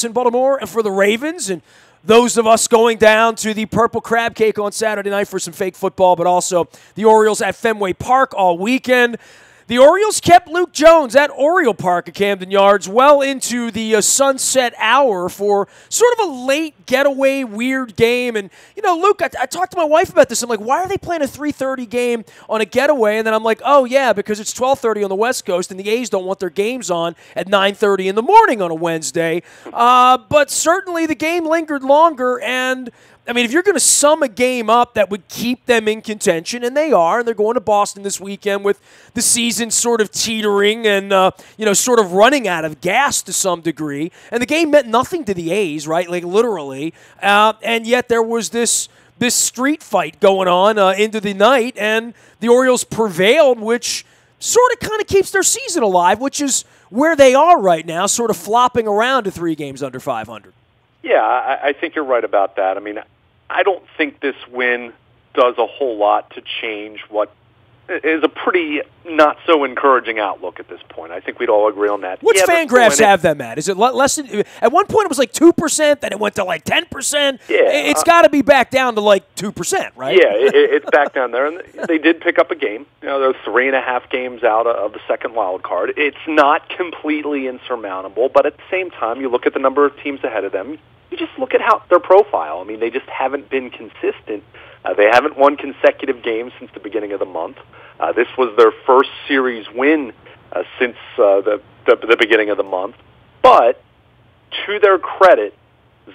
in Baltimore and for the Ravens, and those of us going down to the Purple Crab Cake on Saturday night for some fake football, but also the Orioles at Fenway Park all weekend. The Orioles kept Luke Jones at Oriole Park at Camden Yards well into the sunset hour for sort of a late getaway weird game. And, you know, Luke, I talked to my wife about this. I'm like, why are they playing a 3:30 game on a getaway? And then I'm like, oh, yeah, because it's 12:30 on the West Coast, and the A's don't want their games on at 9:30 in the morning on a Wednesday. But certainly the game lingered longer, and I mean, if you're going to sum a game up that would keep them in contention, and they are, and they're going to Boston this weekend with the season sort of teetering and, sort of running out of gas to some degree, and the game meant nothing to the A's, right, like literally, and yet there was this street fight going on into the night, and the Orioles prevailed, which sort of kind of keeps their season alive, which is where they are right now, sort of flopping around to 3 games under 500. Yeah, I think you're right about that. I mean, I don't think this win does a whole lot to change what is a pretty not so encouraging outlook at this point. I think we'd all agree on that. What's Fangraphs have them at? Is it less than, at one point it was like 2%, then it went to like 10%. Yeah, it's got to be back down to like 2%, right? Yeah, it's back down there, and they did pick up a game. You know, they're 3.5 games out of the second wild card. It's not completely insurmountable, but at the same time, you look at the number of teams ahead of them. You just look at how their profile. I mean, they just haven't been consistent. They haven't won consecutive games since the beginning of the month. This was their first series win since the beginning of the month. But to their credit,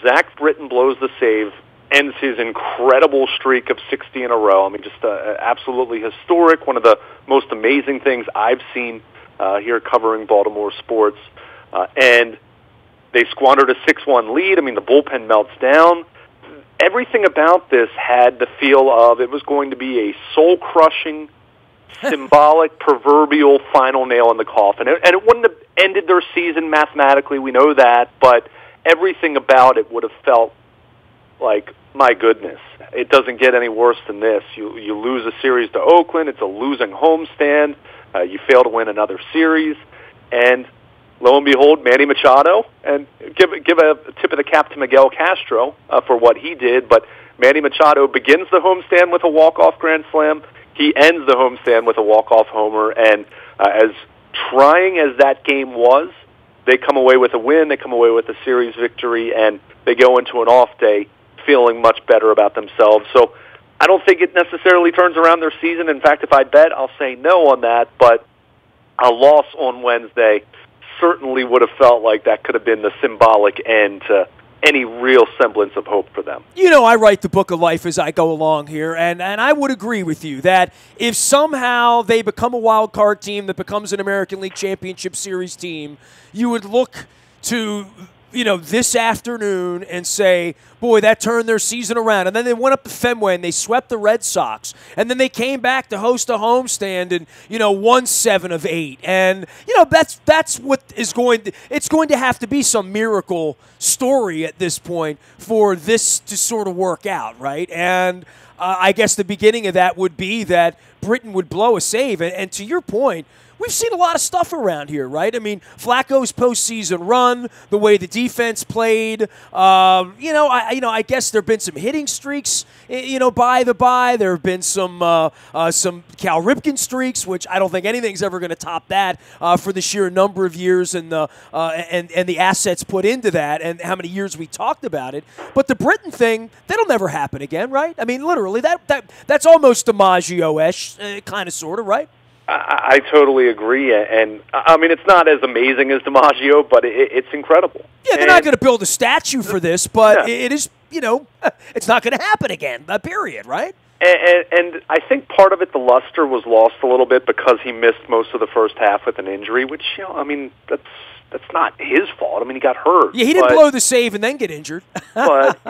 Zach Britton blows the save, ends his incredible streak of 60 in a row. I mean, just absolutely historic. One of the most amazing things I've seen here covering Baltimore sports. And they squandered a 6-1 lead. I mean, the bullpen melts down. Everything about this had the feel of it was going to be a soul-crushing, symbolic, proverbial final nail in the coffin. And it wouldn't have ended their season mathematically, we know that, but everything about it would have felt like, my goodness, it doesn't get any worse than this. You lose a series to Oakland. It's a losing homestand. You fail to win another series. And lo and behold, Manny Machado, and give a tip of the cap to Miguel Castro for what he did, but Manny Machado begins the homestand with a walk-off grand slam. He ends the homestand with a walk-off homer, and as trying as that game was, they come away with a win, they come away with a series victory, and they go into an off day feeling much better about themselves. So I don't think it necessarily turns around their season. In fact, if I bet, I'll say no on that, but a loss on Wednesday certainly would have felt like that could have been the symbolic end to any real semblance of hope for them. You know, I write the book of life as I go along here, and I would agree with you that if somehow they become a wild card team that becomes an American League Championship Series team, you would look to, you know, this afternoon and say, boy, that turned their season around. And then they went up to Fenway and they swept the Red Sox. And then they came back to host a homestand and, you know, won 7 of 8. And, you know, that's what is going to – it's going to have to be some miracle story at this point for this to sort of work out, right? And I guess the beginning of that would be that Britton would blow a save. And to your point, we've seen a lot of stuff around here, right? I mean, Flacco's postseason run, the way the defense played. I guess there have been some hitting streaks, by the by. There have been some Cal Ripken streaks, which I don't think anything's ever going to top that for the sheer number of years and the assets put into that and how many years we talked about it. But the Britton thing, that'll never happen again, right? I mean, literally, that's almost DiMaggio-ish, kind of, sort of, right? I totally agree, and I mean, it's not as amazing as DiMaggio, but it's incredible. Yeah, they're not going to build a statue for this, but it is, it's not going to happen again, period, right? And I think part of it, the luster was lost a little bit because he missed most of the first half with an injury, which, I mean, that's not his fault. I mean, he got hurt. Yeah, he didn't blow the save and then get injured. But,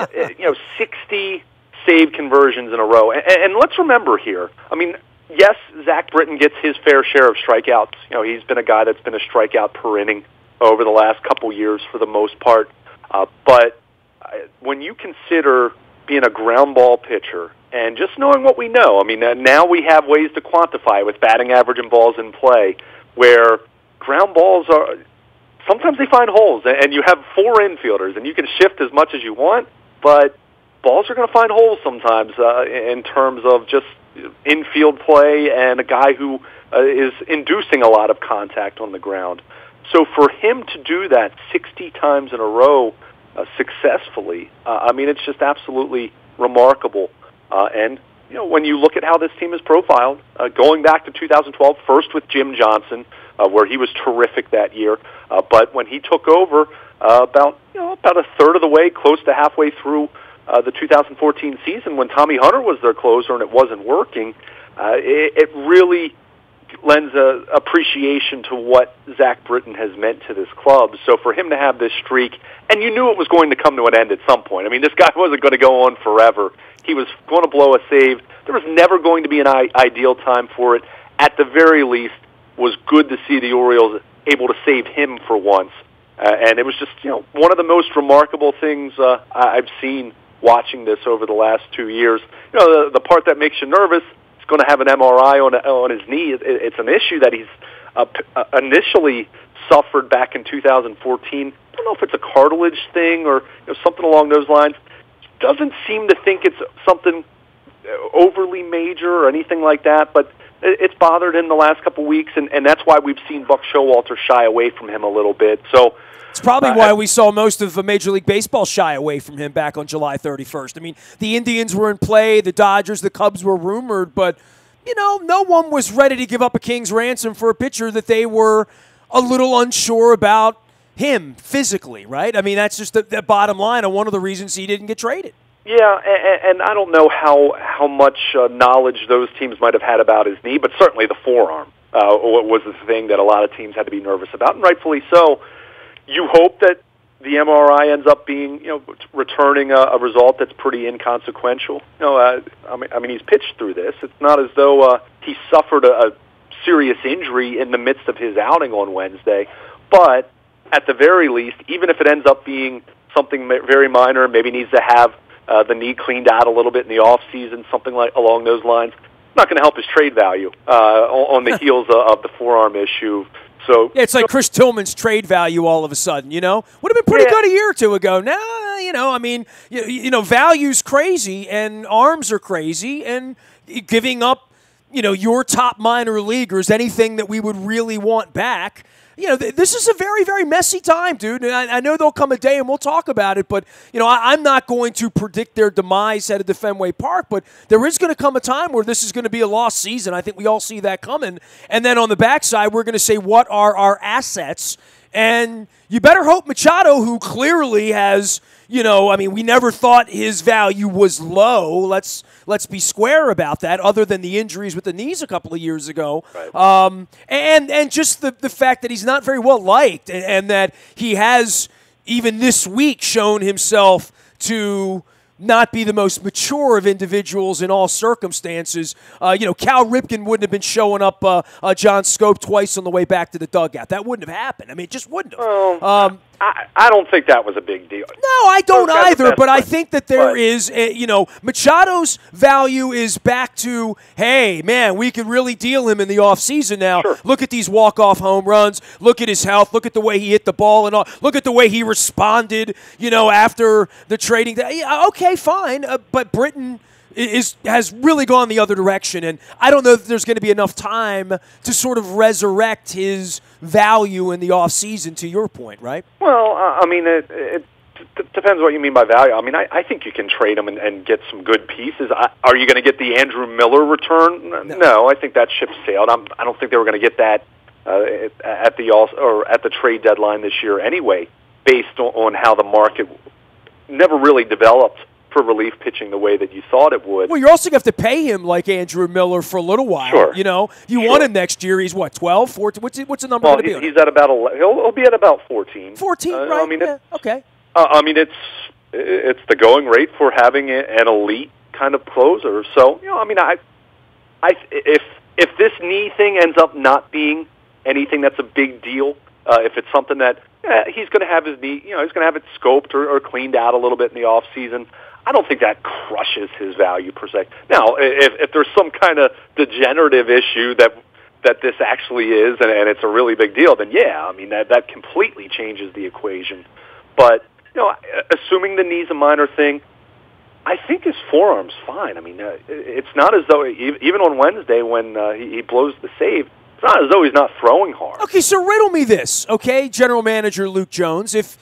60 save conversions in a row. And let's remember here, I mean, yes, Zach Britton gets his fair share of strikeouts. He's been a guy that's been a strikeout per inning over the last couple years for the most part. But when you consider being a ground ball pitcher and just knowing what we know, I mean, now we have ways to quantify it with batting average and balls in play, where ground balls are sometimes they find holes, and you have 4 infielders, and you can shift as much as you want, but balls are going to find holes sometimes in terms of just infield play and a guy who is inducing a lot of contact on the ground. So for him to do that 60 times in a row successfully, I mean, it's just absolutely remarkable. And when you look at how this team is profiled, going back to 2012, first with Jim Johnson, where he was terrific that year, but when he took over, about a third of the way, close to halfway through the 2014 season, when Tommy Hunter was their closer and it wasn't working, it really lends a appreciation to what Zach Britton has meant to this club. So for him to have this streak, and you knew it was going to come to an end at some point. I mean, this guy wasn't going to go on forever. He was going to blow a save. There was never going to be an ideal time for it. At the very least, was good to see the Orioles able to save him for once. And it was just, one of the most remarkable things I've seen watching this over the last 2 years. The part that makes you nervous, he's going to have an MRI on his knee. It's an issue that he's initially suffered back in 2014. I don't know if it's a cartilage thing or something along those lines. Doesn't seem to think it's something overly major or anything like that, but it's bothered him the last couple of weeks, and that's why we've seen Buck Showalter shy away from him a little bit. So it's probably why we saw most of Major League Baseball shy away from him back on July 31st. I mean, the Indians were in play, the Dodgers, the Cubs were rumored, but, no one was ready to give up a king's ransom for a pitcher that they were a little unsure about him physically, right? I mean, that's just the bottom line and one of the reasons he didn't get traded. Yeah, and I don't know how much knowledge those teams might have had about his knee, but certainly the forearm was the thing that a lot of teams had to be nervous about, and rightfully so. You hope that the MRI ends up being, returning a result that's pretty inconsequential. I mean, he's pitched through this. It's not as though he suffered a serious injury in the midst of his outing on Wednesday, but at the very least, even if it ends up being something very minor, maybe needs to have the knee cleaned out a little bit in the off season, something like along those lines, not going to help his trade value on the heels of the forearm issue. So yeah, it's like Chris Tillman's trade value all of a sudden, would have been pretty good a year or two ago. Now, I mean, value's crazy and arms are crazy, and giving up, your top minor leaguers, anything that we would really want back. This is a very, very messy time, dude. And I know there'll come a day, and we'll talk about it, but, I'm not going to predict their demise headed to Fenway Park, but there is going to come a time where this is going to be a lost season. I think we all see that coming. And then on the backside, we're going to say, what are our assets? And you better hope Machado, who clearly has, we never thought his value was low. Let's be square about that, other than the injuries with the knees a couple of years ago. Right. And just the fact that he's not very well liked, and that he has, even this week, shown himself to not be the most mature of individuals in all circumstances. Cal Ripken wouldn't have been showing up John Scope twice on the way back to the dugout. That wouldn't have happened. I mean, it just wouldn't have. I don't think that was a big deal. No, I don't either, but I think that there is, Machado's value is back to, hey, man, we can really deal him in the offseason now. Sure. Look at these walk-off home runs. Look at his health. Look at the way he hit the ball and all. Look at the way he responded, after the trading. Okay, fine, but Britton has really gone the other direction, and I don't know if there's going to be enough time to sort of resurrect his value in the offseason, to your point, right? Well, it depends what you mean by value. I mean, I think you can trade him and get some good pieces. Are you going to get the Andrew Miller return? No, I think that ship sailed. I don't think they were going to get that at the trade deadline this year anyway, based on how the market never really developed for relief pitching the way that you thought it would. Well, you're also going to have to pay him like Andrew Miller for a little while. Sure. You want him next year. He's what, 12, 14? What's the number going to be? He's at about 11. He'll be at about 14. 14, right? Okay. It's the going rate for having an elite kind of closer. So, if this knee thing ends up not being anything that's a big deal, if it's something that he's going to have his knee, he's going to have it scoped or cleaned out a little bit in the off season, I don't think that crushes his value per se. Now, if there's some kind of degenerative issue that that this actually is, and it's a really big deal, then yeah, I mean, that completely changes the equation. But, assuming the knee's a minor thing, I think his forearm's fine. I mean, it's not as though, even on Wednesday when he blows the save, it's not as though he's not throwing hard. Okay, so riddle me this, okay, General Manager Luke Jones. If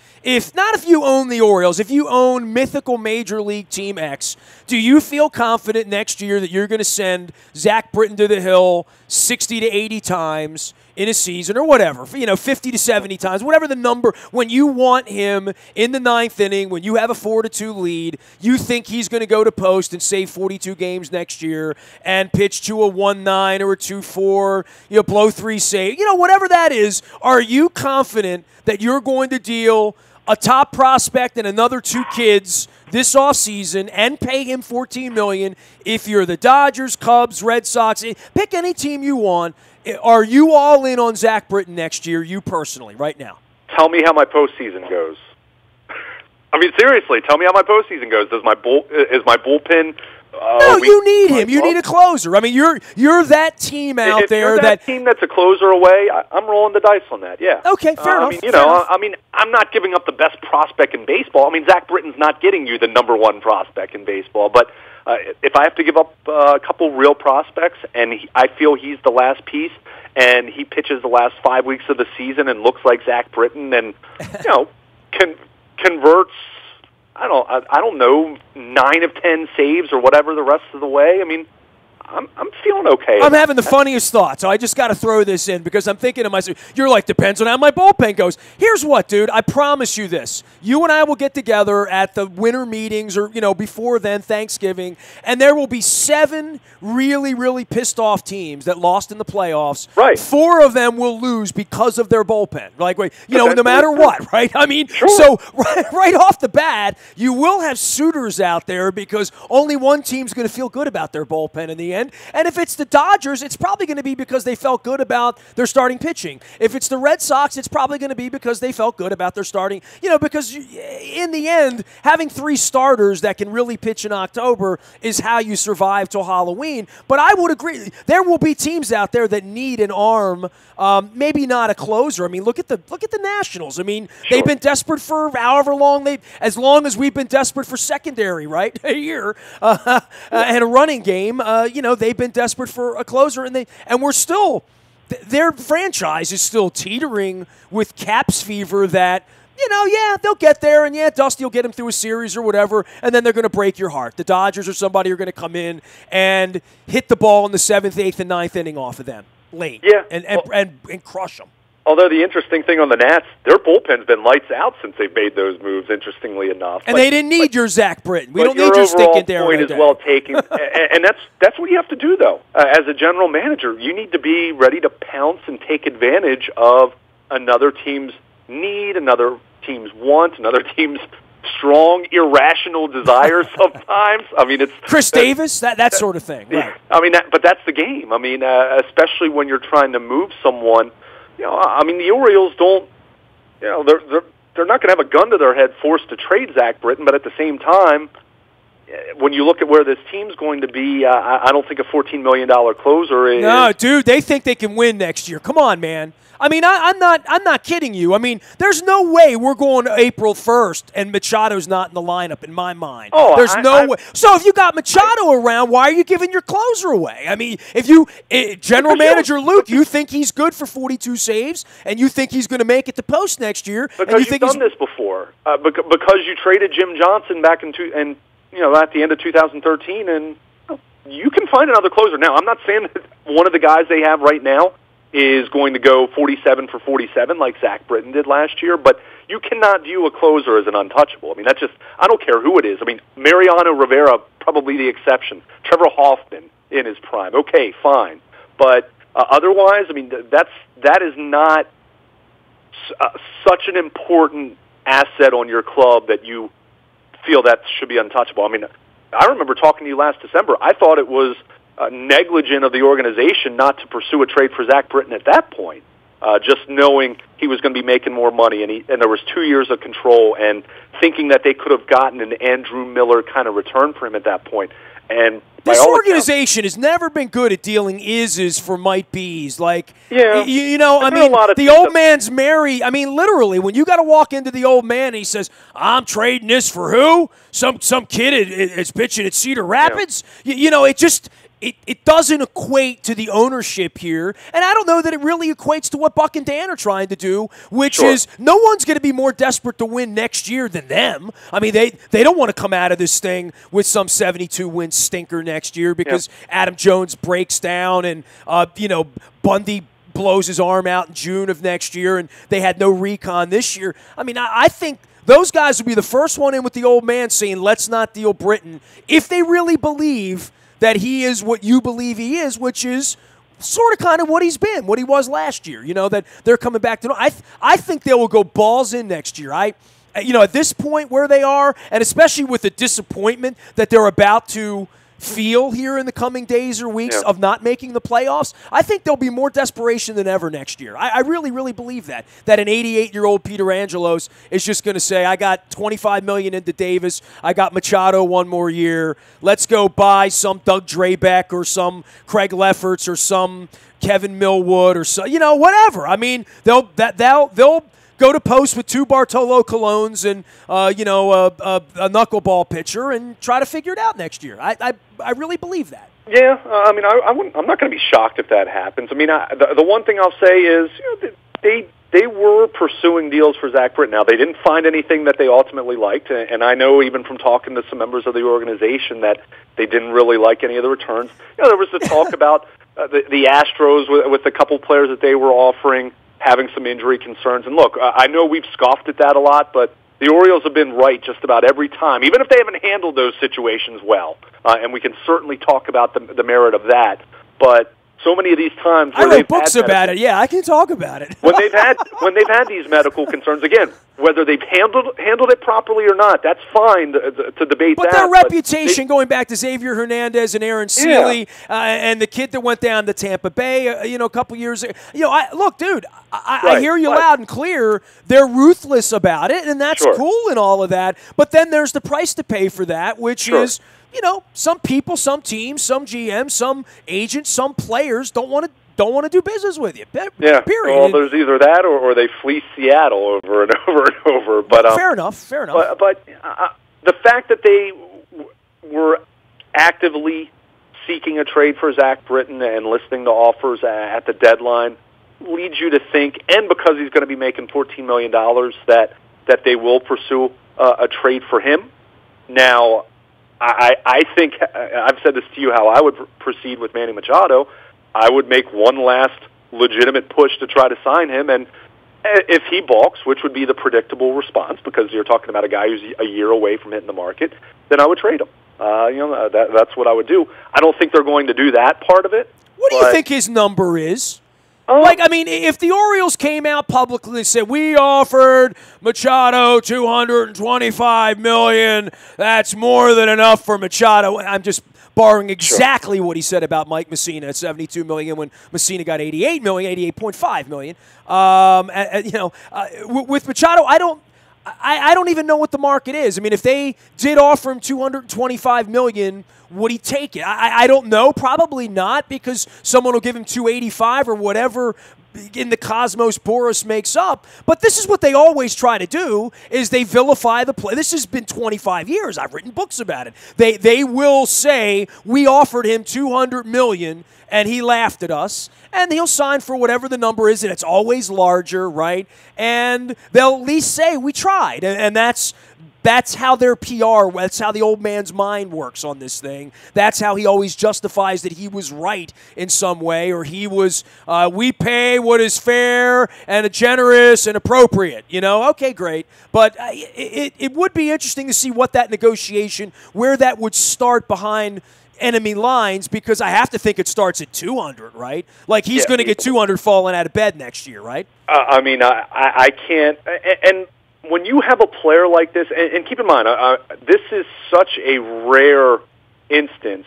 you own the Orioles, if you own mythical Major League Team X, do you feel confident next year that you're going to send Zach Britton to the hill 60 to 80 times in a season or whatever, 50 to 70 times, whatever the number, when you want him in the ninth inning, when you have a 4-2 lead, you think he's going to go to post and save 42 games next year and pitch to a 1-9 or a 2-4, blow 3 save, whatever that is, are you confident that you're going to deal a top prospect and another 2 kids this offseason and pay him $14 million if you're the Dodgers, Cubs, Red Sox, pick any team you want? Are you all in on Zach Britton next year, you personally, right now? Tell me how my postseason goes. I mean, seriously, tell me how my postseason goes. Is my bullpen... no, you need him. You need a closer. I mean, you're that team out if there you're that team that's a closer away. I'm rolling the dice on that. Yeah. Okay, fair enough. I mean, I'm not giving up the best prospect in baseball. I mean, Zach Britton's not getting you the number 1 prospect in baseball. But if I have to give up a couple real prospects, and I feel he's the last piece, and he pitches the last 5 weeks of the season and looks like Zach Britton, and converts. I don't know, 9 of 10 saves or whatever the rest of the way. I mean, I'm feeling okay. I'm having the funniest thought, so I just got to throw this in because I'm thinking to myself, you're like, depends on how my bullpen goes. Here's what, dude, I promise you this. You and I will get together at the winter meetings or, before then, Thanksgiving, and there will be 7 really, really pissed off teams that lost in the playoffs. Right. 4 of them will lose because of their bullpen. Like, no matter what, right? I mean, sure. So right off the bat, you will have suitors out there because only one team's going to feel good about their bullpen in the end. And if it's the Dodgers, it's probably going to be because they felt good about their starting pitching. If it's the Red Sox, it's probably going to be because they felt good about their starting, because in the end, having 3 starters that can really pitch in October is how you survive till Halloween. But I would agree, there will be teams out there that need an arm, maybe not a closer. I mean, look at the Nationals. I mean, They've been desperate for however long as long as we've been desperate for secondary, right? A year and a running game. They've been desperate for a closer, and we're still their franchise is still teetering with Caps fever that. They'll get there, and Dusty will get him through a series or whatever, and then they're going to break your heart. The Dodgers or somebody are going to come in and hit the ball in the 7th, 8th, and 9th inning off of them late, and crush them. Although the interesting thing on the Nats, their bullpen's been lights out since they've made those moves, interestingly enough. And they didn't need your Zach Britton. We don't need your stinking there. Your overall point is well taken. And that's what you have to do, though. As a general manager, you need to be ready to pounce and take advantage of another team's need, another team's want, another team's strong, irrational desire sometimes. I mean, it's Chris Davis, that sort of thing. Right. I mean, but that's the game. I mean, especially when you're trying to move someone. I mean, the Orioles don't. They're not going to have a gun to their head forced to trade Zach Britton, but at the same time, when you look at where this team's going to be, I don't think a $14 million closer is. No, dude, they think they can win next year. Come on, man. I mean, I'm not kidding you. I mean, there's no way we're going to April 1st and Machado's not in the lineup in my mind. Oh, there's no way. So if you got Machado around, why are you giving your closer away? I mean, if you General Manager Luke, you think he's good for 42 saves, and you think he's going to make it to post next year, because and you think you've done this before, because you traded Jim Johnson back at the end of 2013, and you can find another closer. Now, I'm not saying that one of the guys they have right now is going to go 47 for 47 like Zach Britton did last year, but you cannot view a closer as an untouchable. I mean, I don't care who it is. I mean, Mariano Rivera, probably the exception. Trevor Hoffman in his prime. Okay, fine. But otherwise, I mean, that is not such an important asset on your club that you feel that should be untouchable. I mean, I remember talking to you last December. I thought it was negligent of the organization not to pursue a trade for Zach Britton at that point, just knowing he was going to be making more money, and there was 2 years of control, and thinking that they could have gotten an Andrew Miller kind of return for him at that point. And This organization has never been good at dealing is for might be's. Like, yeah, I mean, the old man's merry. I mean, literally, when you got to walk into the old man and he says, "I'm trading this for who? Some kid is pitching at Cedar Rapids." Yeah. It just. It doesn't equate to the ownership here, and I don't know that it really equates to what Buck and Dan are trying to do, which is no one's going to be more desperate to win next year than them. I mean, they don't want to come out of this thing with some 72-win stinker next year because Adam Jones breaks down and, Bundy blows his arm out in June of next year, and they had no recon this year. I mean, I think those guys will be the first one in with the old man saying, let's not deal Britton, if they really believe that he is what you believe he is, which is sort of kind of what he's been, what he was last year. That they're coming back to. I think they will go balls in next year. At this point where they are, and especially with the disappointment that they're about to feel here in the coming days or weeks of not making the playoffs, I think there'll be more desperation than ever next year. I really, really believe that an 88-year-old Peter Angelos is just going to say, I got $25 million into Davis, I got Machado one more year, let's go buy some Doug Drabeck or some Craig Lefferts or some Kevin Millwood or so, whatever. I mean, they'll go to post with 2 Bartolo Colons and a knuckleball pitcher and try to figure it out next year. I really believe that. Yeah, I'm not going to be shocked if that happens. I mean, the one thing I'll say is they were pursuing deals for Zach Britton. Now, they didn't find anything that they ultimately liked, and I know even from talking to some members of the organization that they didn't really like any of the returns. There was the talk about the Astros with a couple players that they were offering, having some injury concerns. And look, I know we've scoffed at that a lot, but the Orioles have been right just about every time, even if they haven't handled those situations well. And we can certainly talk about the merit of that. But so many of these times where I wrote books about it. Yeah, I can talk about it. when they've had these medical concerns, again, whether they've handled it properly or not, that's fine to debate. But their reputation, going back to Xavier Hernandez and Aaron Seeley, and the kid that went down to Tampa Bay, a couple years ago. Look, dude, I hear you loud and clear. They're ruthless about it, and that's cool and all of that. But then there's the price to pay for that, which is, some people, some teams, some GMs, some agents, some players don't want to do business with you. Yeah. Period. Well, there's either that or they fleece Seattle over and over and over. But fair enough. But the fact that they were actively seeking a trade for Zach Britton and listening to offers at the deadline leads you to think, and because he's going to be making $14 million, that they will pursue a trade for him. Now, I think, I've said this to you, how I would proceed with Manny Machado. I would make one last legitimate push to try to sign him, and if he balks, which would be the predictable response, because you're talking about a guy who's a year away from hitting the market, then I would trade him. That's what I would do. I don't think they're going to do that part of it. What do you think his number is? If the Orioles came out publicly and said, we offered Machado $225 million, that's more than enough for Machado. I'm just borrowing exactly what he said about Mike Messina at $72 million when Messina got $88 million, $88.5 million. With Machado, I don't even know what the market is. I mean, if they did offer him $225 million, would he take it? I don't know. Probably not, because someone will give him $285 or whatever in the cosmos Boris makes up. But this is what they always try to do, is they vilify the play. This has been 25 years. I've written books about it. They will say, we offered him $200 million, and he laughed at us, and he'll sign for whatever the number is, and it's always larger, right? And they'll at least say, we tried, and that's how their PR, that's how the old man's mind works on this thing. That's how he always justifies that he was right in some way, or he was, we pay what is fair and generous and appropriate. Okay, great. But it would be interesting to see what that negotiation, where that would start behind enemy lines, because I have to think it starts at 200, right? Like, he's going to get 200 falling out of bed next year, right? I can't, and when you have a player like this, and keep in mind, this is such a rare instance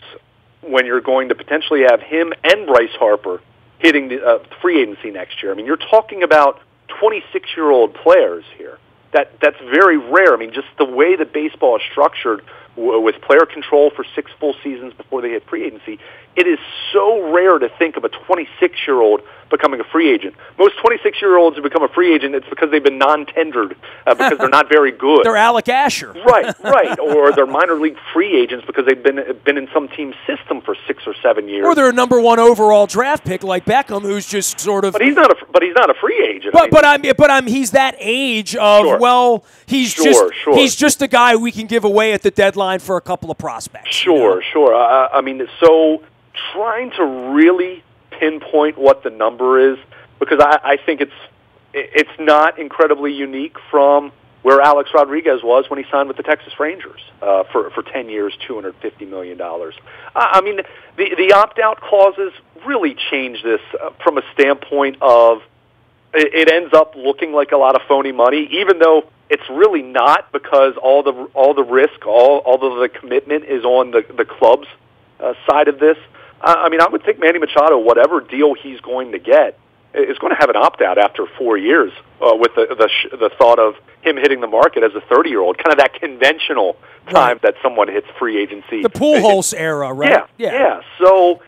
when you're going to potentially have him and Bryce Harper hitting the free agency next year. I mean, you're talking about 26-year-old players here. That's very rare. I mean, just the way that baseball is structured with player control for 6 full seasons before they hit free agency. It is so rare to think of a 26-year-old becoming a free agent. Most 26-year-olds who become a free agent, it's because they've been non-tendered because they're not very good. They're Alec Asher. Right. Or they're minor league free agents because they've been in some team's system for 6 or 7 years. Or they're a number 1 overall draft pick like Beckham, who's just sort of. But he's not a free agent. He's that age of he's just a guy we can give away at the deadline for a couple of prospects. Sure. So trying to really pinpoint what the number is, because I think it's not incredibly unique from where Alex Rodriguez was when he signed with the Texas Rangers for 10 years, $250 million. The opt-out clauses really change this from a standpoint of it ends up looking like a lot of phony money, even though it's really not, because all the risk, all the commitment is on the club's side of this. I would think Manny Machado, whatever deal he's going to get, is going to have an opt-out after 4 years with the thought of him hitting the market as a 30-year-old, kind of that conventional time that someone hits free agency. The Pujols era, right? Yeah. So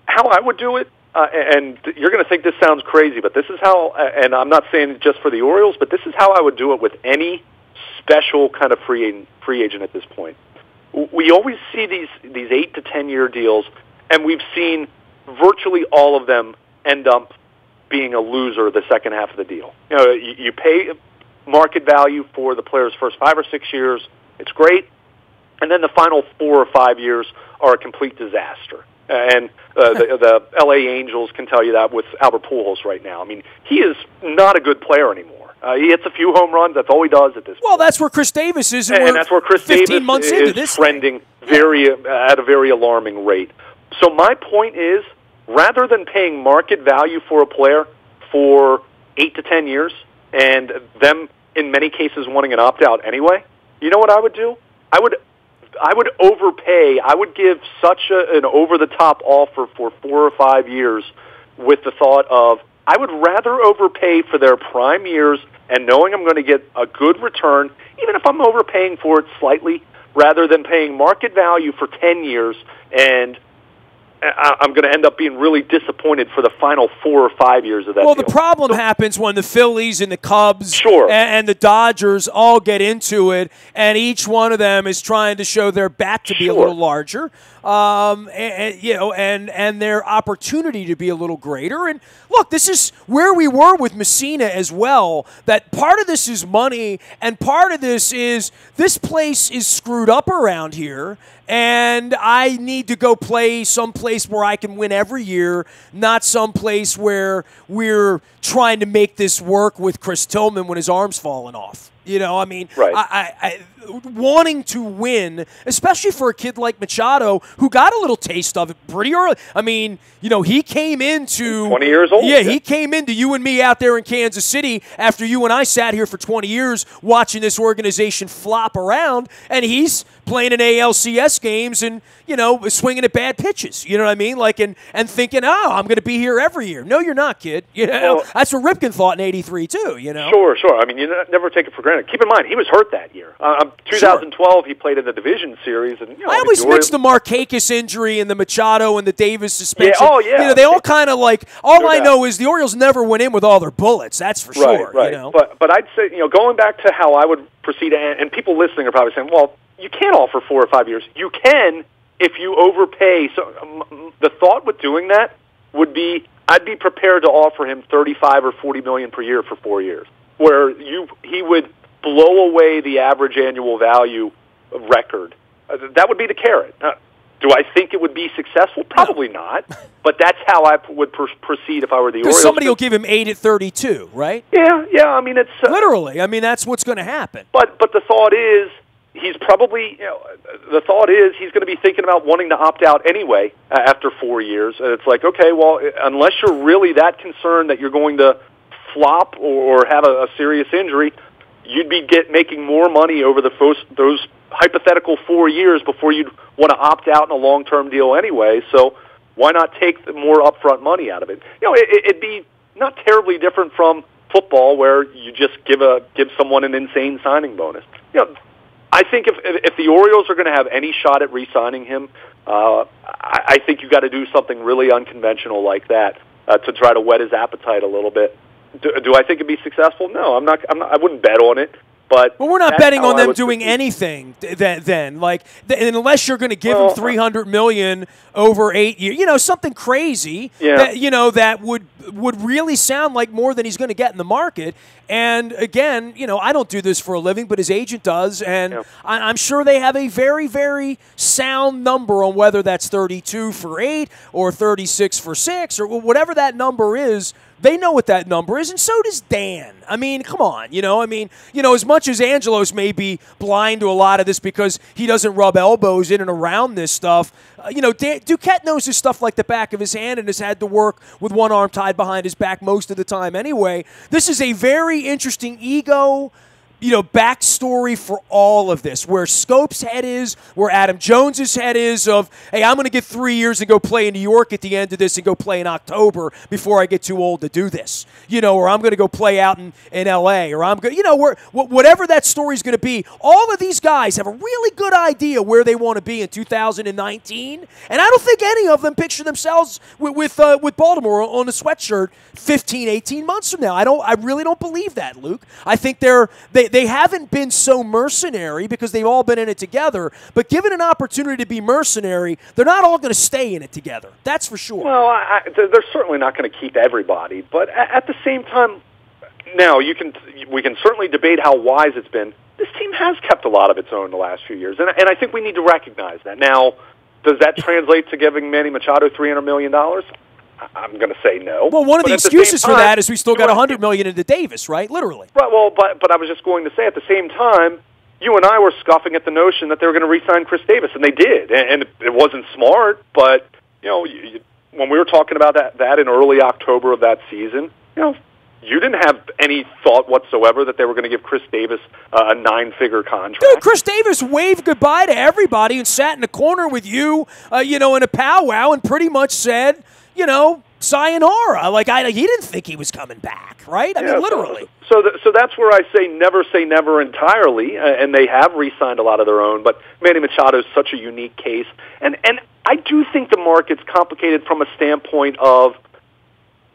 how I would do it, and you're going to think this sounds crazy, but this is how, and I'm not saying it just for the Orioles, but this is how I would do it with any special kind of free agent at this point. We always see these 8 to 10 year deals, and we've seen virtually all of them end up being a loser the second half of the deal. You pay market value for the player's first 5 or 6 years. It's great. And then the final 4 or 5 years are a complete disaster. And the L.A. Angels can tell you that with Albert Pujols right now. He is not a good player anymore. He hits a few home runs. That's all he does at this point. Well, that's where Chris Davis is. And that's where Chris 15 Davis months is into this trending at a very alarming rate. So my point is, rather than paying market value for a player for 8 to 10 years and them, in many cases, wanting an opt-out anyway, you know what I would do? I would overpay. I would give such an over-the-top offer for 4 or 5 years with the thought of, I would rather overpay for their prime years and knowing I'm going to get a good return, even if I'm overpaying for it slightly, rather than paying market value for 10 years and I'm going to end up being really disappointed for the final 4 or 5 years of that deal. The problem happens when the Phillies and the Cubs and the Dodgers all get into it, and each one of them is trying to show their bat to be a little larger, and their opportunity to be a little greater. And look, this is where we were with Messina as well, that part of this is money, and part of this is this place is screwed up around here, and I need to go play someplace where I can win every year, not someplace where we're trying to make this work with Chris Tillman when his arm's falling off. Right. I wanting to win, especially for a kid like Machado, who got a little taste of it pretty early. He came into 20 years old. Yeah, he came into you and me out there in Kansas City after you and I sat here for 20 years watching this organization flop around, and he's playing in ALCS games and, swinging at bad pitches. You know what I mean? And thinking, I'm going to be here every year. No, you're not, kid. That's what Ripken thought in '83 too. Sure. You never take it for granted. Keep in mind, he was hurt that year. 2012, he played in the division series, and I always mix the Markakis injury and the Machado and the Davis suspension. Yeah. They all kind of I know is the Orioles never went in with all their bullets. That's for sure. Right. But I'd say, going back to how I would proceed, and people listening are probably saying, well, you can't offer 4 or 5 years. You can if you overpay. So the thought with doing that would be, I'd be prepared to offer him $35 or $40 million per year for 4 years, where he would blow away the average annual value record. That would be the carrot. Do I think it would be successful? Probably not. But that's how I would proceed if I were the Orioles. Because somebody will give him 8 at 32, right? Yeah. It's literally. That's what's going to happen. But the thought is, he's probably, the thought is he's going to be thinking about wanting to opt out anyway after 4 years. And it's like, okay, well, unless you're really that concerned that you're going to flop or have a serious injury, you'd be making more money over those hypothetical 4 years before you'd want to opt out in a long-term deal anyway. So why not take the more upfront money out of it? It'd be not terribly different from football, where you just give someone an insane signing bonus. I think if the Orioles are going to have any shot at re-signing him, I think you got to do something really unconventional like that to try to whet his appetite a little bit. Do I think it'd be successful? No, I'm not. I wouldn't bet on it. But we're not betting on them doing anything then. Like, unless you're going to give them $300 million over 8 years, something crazy. Yeah. That, that would really sound like more than he's going to get in the market. And again, I don't do this for a living, but his agent does, and I'm sure they have a very, very sound number on whether that's 32 for 8 or 36 for 6 or whatever that number is. They know what that number is, and so does Dan. I mean, come on, as much as Angelos may be blind to a lot of this because he doesn't rub elbows in and around this stuff, Duquette knows his stuff like the back of his hand and has had to work with one arm tied behind his back most of the time anyway. This is a very interesting ego backstory for all of this, where Scope's head is, where Adam Jones's head is of, hey, I'm going to get 3 years and go play in New York at the end of this and go play in October before I get too old to do this, or I'm going to go play out in L.A., or I'm going, whatever that story's going to be. All of these guys have a really good idea where they want to be in 2019, and I don't think any of them picture themselves with Baltimore on a sweatshirt 15, 18 months from now. I really don't believe that, Luke. I think they haven't been so mercenary because they've all been in it together, but given an opportunity to be mercenary, they're not all going to stay in it together. That's for sure. Well, they're certainly not going to keep everybody, but at the same time, now we can certainly debate how wise it's been. This team has kept a lot of its own the last few years, and I think we need to recognize that. Now, does that translate to giving Manny Machado $300 million? I'm going to say no. Well, one of the excuses for that is we still got $100 million into Davis, right? Literally. Right. Well, but I was just going to say at the same time, you and I were scoffing at the notion that they were going to re-sign Chris Davis, and they did, and it wasn't smart. But when we were talking about that in early October of that season, you didn't have any thought whatsoever that they were going to give Chris Davis a 9-figure contract. Dude, Chris Davis waved goodbye to everybody and sat in the corner with you, in a powwow and pretty much said, sayonara. Like, he didn't think he was coming back, right? I mean, literally. So that's where I say never entirely, and they have re-signed a lot of their own, but Manny Machado is such a unique case. And I do think the market's complicated from a standpoint of,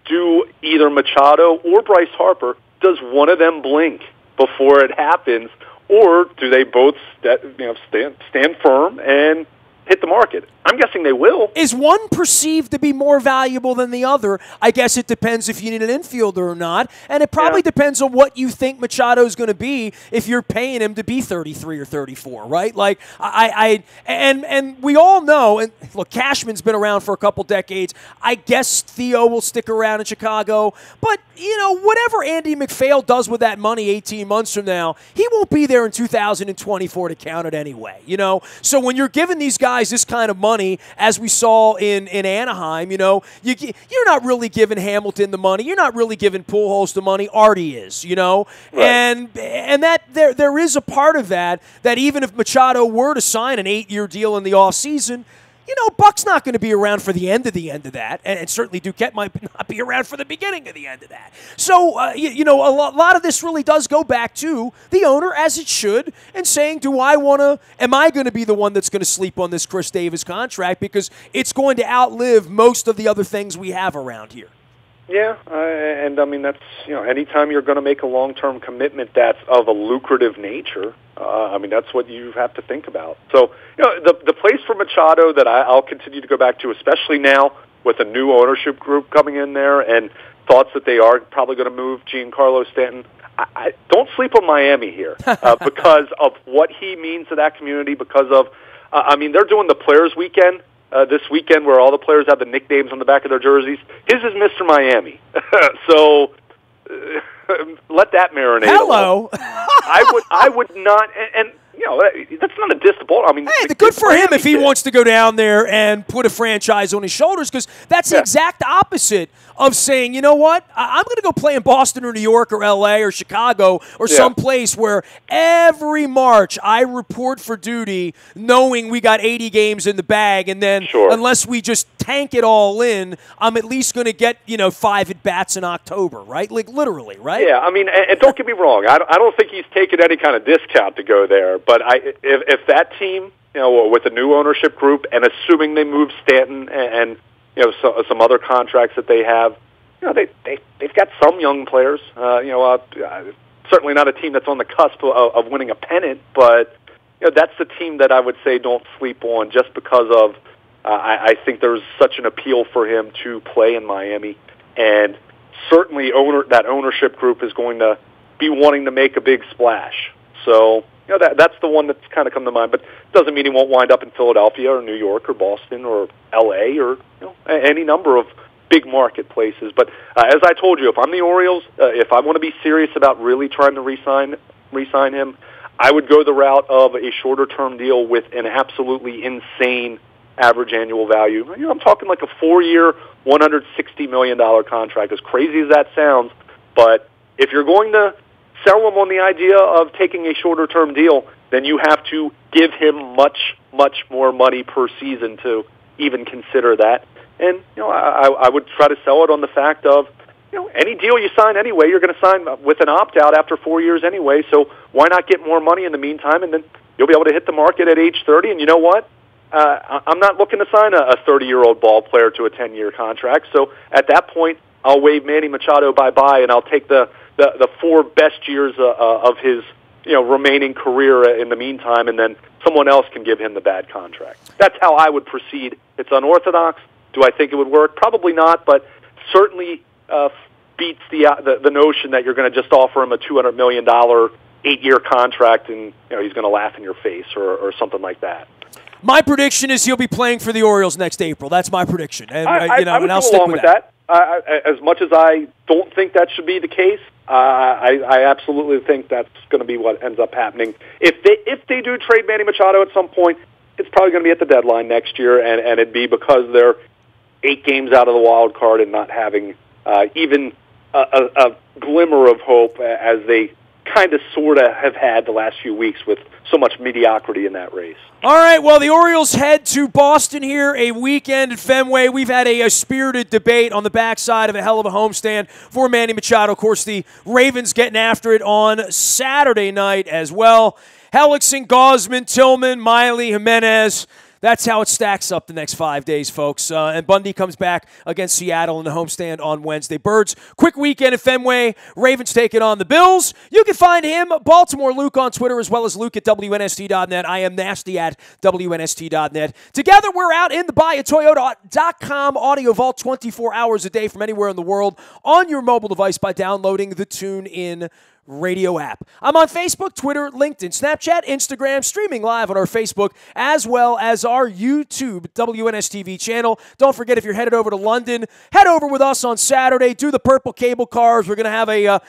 do either Machado or Bryce Harper, does one of them blink before it happens, or do they both stand firm and hit the market? I'm guessing they will. Is one perceived to be more valuable than the other? I guess it depends if you need an infielder or not, and it probably depends on what you think Machado's going to be if you're paying him to be 33 or 34, right? Like, and we all know, and look, Cashman's been around for a couple decades. I guess Theo will stick around in Chicago, but, whatever Andy McPhail does with that money 18 months from now, he won't be there in 2024 to count it anyway, So when you're giving these guys this kind of money, as we saw in Anaheim, you're not really giving Hamilton the money. You're not really giving Pujols the money. Artie is, Right. And that there is a part of that even if Machado were to sign an 8-year deal in the offseason, Buck's not going to be around for the end of that, and certainly Duquette might not be around for the beginning of the end of that. So, a lot of this really does go back to the owner, as it should, and saying, am I going to be the one that's going to sleep on this Chris Davis contract because it's going to outlive most of the other things we have around here? Yeah, and I mean, that's, anytime you're going to make a long-term commitment that's of a lucrative nature, that's what you have to think about. So, the place for Machado that I'll continue to go back to, especially now with a new ownership group coming in there and thoughts that they are probably going to move Giancarlo Stanton, I don't sleep on Miami here because of what he means to that community, because of, they're doing the Players Weekend this weekend where all the players have the nicknames on the back of their jerseys. His is Mr. Miami. So let that marinate. Hello. I would not, and that's not a diss the ball. Hey, good for him if he wants to go down there and put a franchise on his shoulders, because that's the exact opposite of saying, you know what, I'm going to go play in Boston or New York or L.A. or Chicago or someplace where every March I report for duty knowing we got 80 games in the bag, and then unless we just tank it all in, I'm at least going to get, 5 at-bats in October, right? Like, literally, right? Yeah, and don't get me wrong. I don't think he's taking any kind of discount to go there, but but if that team, with a new ownership group, and assuming they move Stanton and some other contracts that they have, they've got some young players. Certainly not a team that's on the cusp of winning a pennant, but that's the team that I would say don't sleep on, just because of I think there's such an appeal for him to play in Miami, and certainly that ownership group is going to be wanting to make a big splash. So that's the one that's kind of come to mind, but doesn't mean he won't wind up in Philadelphia or New York or Boston or L.A. or any number of big marketplaces. But as I told you, if I'm the Orioles, if I want to be serious about really trying to re-sign him, I would go the route of a shorter-term deal with an absolutely insane average annual value. I'm talking like a 4-year, $160 million contract, as crazy as that sounds. But if you're going to sell him on the idea of taking a shorter-term deal, then you have to give him much, much more money per season to even consider that. And I would try to sell it on the fact of, any deal you sign anyway, you're going to sign with an opt-out after 4 years anyway, so why not get more money in the meantime, and then you'll be able to hit the market at age 30, and you know what? I'm not looking to sign a 30-year-old ball player to a 10-year contract, so at that point, I'll wave Manny Machado bye-bye, and I'll take the 4 best years of his remaining career in the meantime, and then someone else can give him the bad contract. That's how I would proceed. It's unorthodox. Do I think it would work? Probably not, but certainly beats the notion that you're going to just offer him a $200 million 8-year contract and he's going to laugh in your face or something like that. My prediction is he'll be playing for the Orioles next April. That's my prediction, and I would and I'll go stick along with that. As much as I don't think that should be the case, I absolutely think that's going to be what ends up happening. If they do trade Manny Machado at some point, it's probably going to be at the deadline next year, and it'd be because they're 8 games out of the wild card and not having even a glimmer of hope, as they kind of sort of have had the last few weeks with so much mediocrity in that race. All right, well, the Orioles head to Boston here, a weekend at Fenway. We've had a spirited debate on the backside of a hell of a homestand for Manny Machado. Of course, the Ravens getting after it on Saturday night as well. Hellickson, Gausman, Tillman, Miley, Jimenez. That's how it stacks up the next 5 days, folks. And Bundy comes back against Seattle in the homestand on Wednesday. Birds, quick weekend at Fenway. Ravens taking on the Bills. You can find him, Baltimore Luke, on Twitter, as well as Luke at WNST.net. I am nasty at WNST.net. Together, we're out in the BuyAToyota.com audio vault 24 hours a day from anywhere in the world on your mobile device by downloading the TuneIn Radio app. I'm on Facebook, Twitter, LinkedIn, Snapchat, Instagram, streaming live on our Facebook, as well as our YouTube WNSTV channel. Don't forget, if you're headed over to London, head over with us on Saturday. Do the purple cable cars. We're going to have a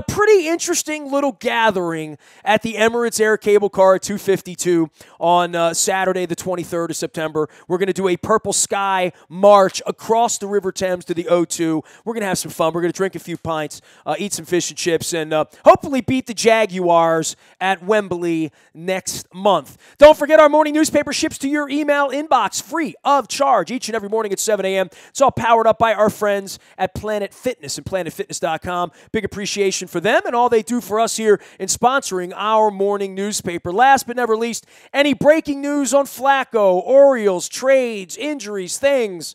pretty interesting little gathering at the Emirates Air Cable Car 252 on Saturday, the 23rd of September. We're going to do a Purple Sky march across the River Thames to the O2. We're going to have some fun. We're going to drink a few pints, eat some fish and chips, and hopefully beat the Jaguars at Wembley next month. Don't forget, our morning newspaper ships to your email inbox free of charge each and every morning at 7 a.m. It's all powered up by our friends at Planet Fitness and PlanetFitness.com. Big appreciation for them and all they do for us here in sponsoring our morning newspaper. Last but never least, any breaking news on Flacco, Orioles, trades, injuries, things,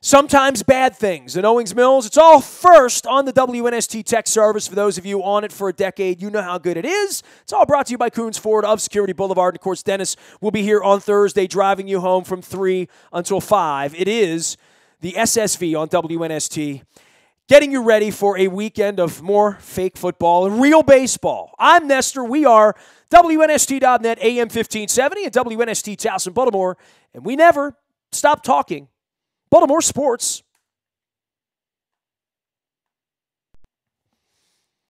sometimes bad things. And Owings Mills, it's all first on the WNST tech service. For those of you on it for a decade, you know how good it is. It's all brought to you by Coons Ford of Security Boulevard. And, of course, Dennis will be here on Thursday driving you home from 3 until 5. It is the SSV on WNST, getting you ready for a weekend of more fake football and real baseball. I'm Nestor. We are WNST.net, AM 1570, and WNST Towson, Baltimore. And we never stop talking Baltimore sports.